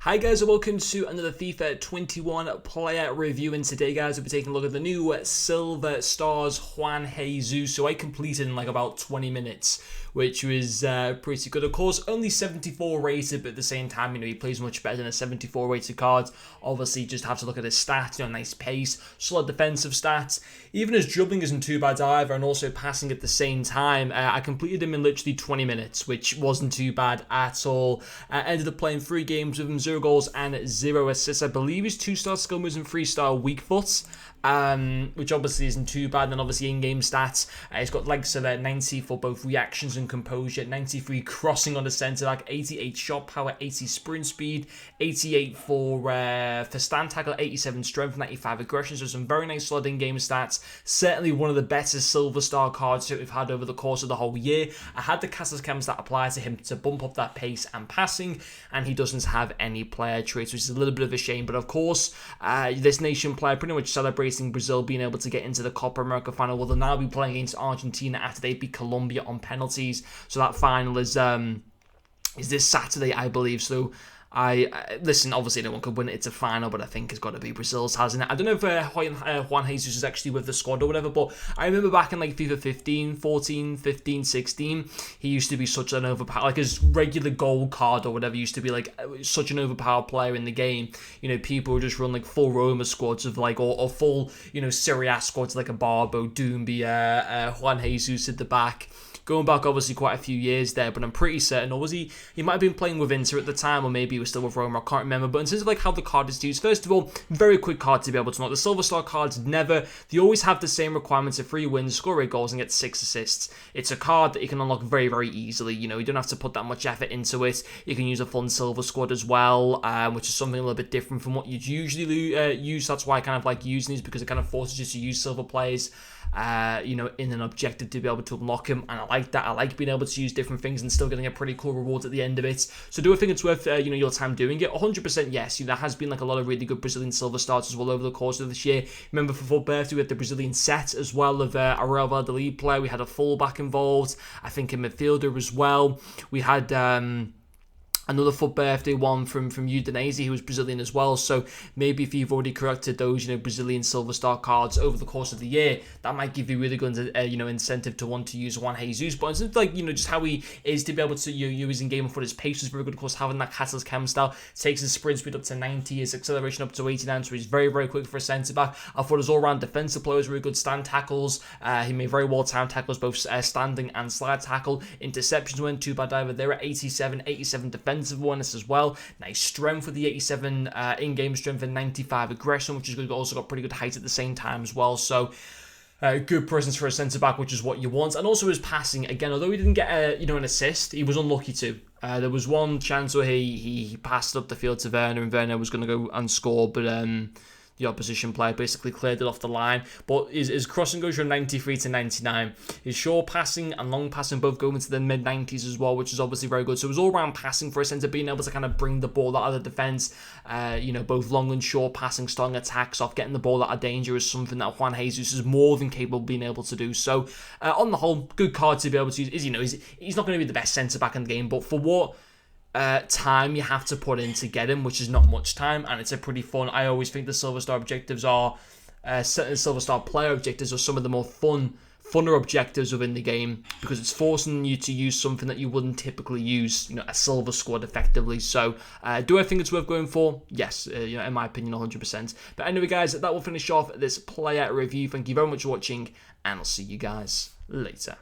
Hi guys and welcome to another FIFA 21 player review, and today guys we'll be taking a look at the new Silver Stars Juan Jesus, so I completed in like about 20 minutes, which was pretty good. Of course, only 74 rated, but at the same time, he plays much better than a 74 rated card. Obviously, you just have to look at his stats, nice pace, solid defensive stats. Even his dribbling isn't too bad either, and also passing at the same time. I completed him in literally 20 minutes, which wasn't too bad at all. Ended up playing 3 games with him, 0 goals and 0 assists. I believe he's 2-star skill moves and 3-star weak foot, which obviously isn't too bad. And then obviously in-game stats, he's got legs of 90 for both reactions and composure, 93 crossing on the centre back, 88 shot power, 80 sprint speed, 88 for stand tackle, 87 strength, 95 aggression. So some very nice solid in-game stats. Certainly one of the better Silver Star cards that we've had over the course of the whole year. I had the Castles chems that apply to him to bump up that pace and passing, and he doesn't have any player traits, which is a little bit of a shame. But of course, this nation player pretty much celebrating Brazil being able to get into the Copa America final. Well, they'll now be playing against Argentina after they beat Colombia on penalties. So that final is this Saturday, I believe. So listen, obviously no one could win it, it's a final, but I think it's got to be Brazil's, hasn't it? I don't know if Juan Jesus is actually with the squad or whatever, but I remember back in like FIFA 15, 14, 15, 16, he used to be such an overpowered, like his regular gold card or whatever used to be like such an overpowered player in the game. People would just run like full Roma squads of like, or full, Serie A squads like a Barbo, Doumbia, Juan Jesus at the back. Going back obviously quite a few years there, but I'm pretty certain, or was he might have been playing with Inter at the time, or maybe he was still with Roma, I can't remember. But in terms of like how the card is used, first of all, very quick card to be able to unlock. The Silver Star cards they always have the same requirements of 3 wins, score 8 goals, and get 6 assists. It's a card that you can unlock very, very easily. You don't have to put that much effort into it. You can use a fun silver squad as well, which is something a little bit different from what you'd usually use. That's why I kind of like using these, because it kind of forces you to use silver players in an objective to be able to unlock him, and I like that. I like being able to use different things and still getting a pretty cool reward at the end of it. So do I think it's worth your time doing it? 100% yes. There has been like a lot of really good Brazilian Silver Stars as well over the course of this year. Remember for full birthday we had the Brazilian set as well of a Real Valladolid player. We had a fullback involved, I think a midfielder as well. We had another full birthday one from Udinese, who was Brazilian as well. So maybe if you've already corrected those, Brazilian Silver Star cards over the course of the year, that might give you really good, incentive to want to use Juan Jesus. But it's like, just how he is to be able to use in game for his pace is very good. Of course, having that Castles chem style takes his sprint speed up to 90, his acceleration up to 89, so he's very, very quick for a centre back. I thought his all-round defensive play was really good. Stand tackles, he made very well timed tackles, both standing and slide tackle. Interceptions weren't too bad either. They're at 87 defensive awareness as well. Nice strength with the 87 in-game strength and 95 aggression, which is good. Also got pretty good height at the same time as well. So good presence for a centre back, which is what you want. And also his passing, again, although he didn't get an assist, he was unlucky too. There was one chance where he passed up the field to Werner, and Werner was going to go and score, but the opposition player basically cleared it off the line. But his crossing goes from 93 to 99. His short passing and long passing both go into the mid-90s as well, which is obviously very good. So it was all-round passing for a centre, being able to kind of bring the ball out of the defence. Both long and short passing, starting attacks off, getting the ball out of danger is something that Juan Jesus is more than capable of being able to do. So on the whole, good card to be able to use. He's not going to be the best centre-back in the game, but for what time you have to put in to get him, which is not much time, and it's a pretty fun. I always think the Silver Star objectives are certain Silver Star player objectives are some of the more funner objectives within the game, because it's forcing you to use something that you wouldn't typically use, a silver squad effectively. So do I think it's worth going for? Yes, in my opinion, 100%. But anyway guys, that will finish off this player review. Thank you very much for watching, and I'll see you guys later.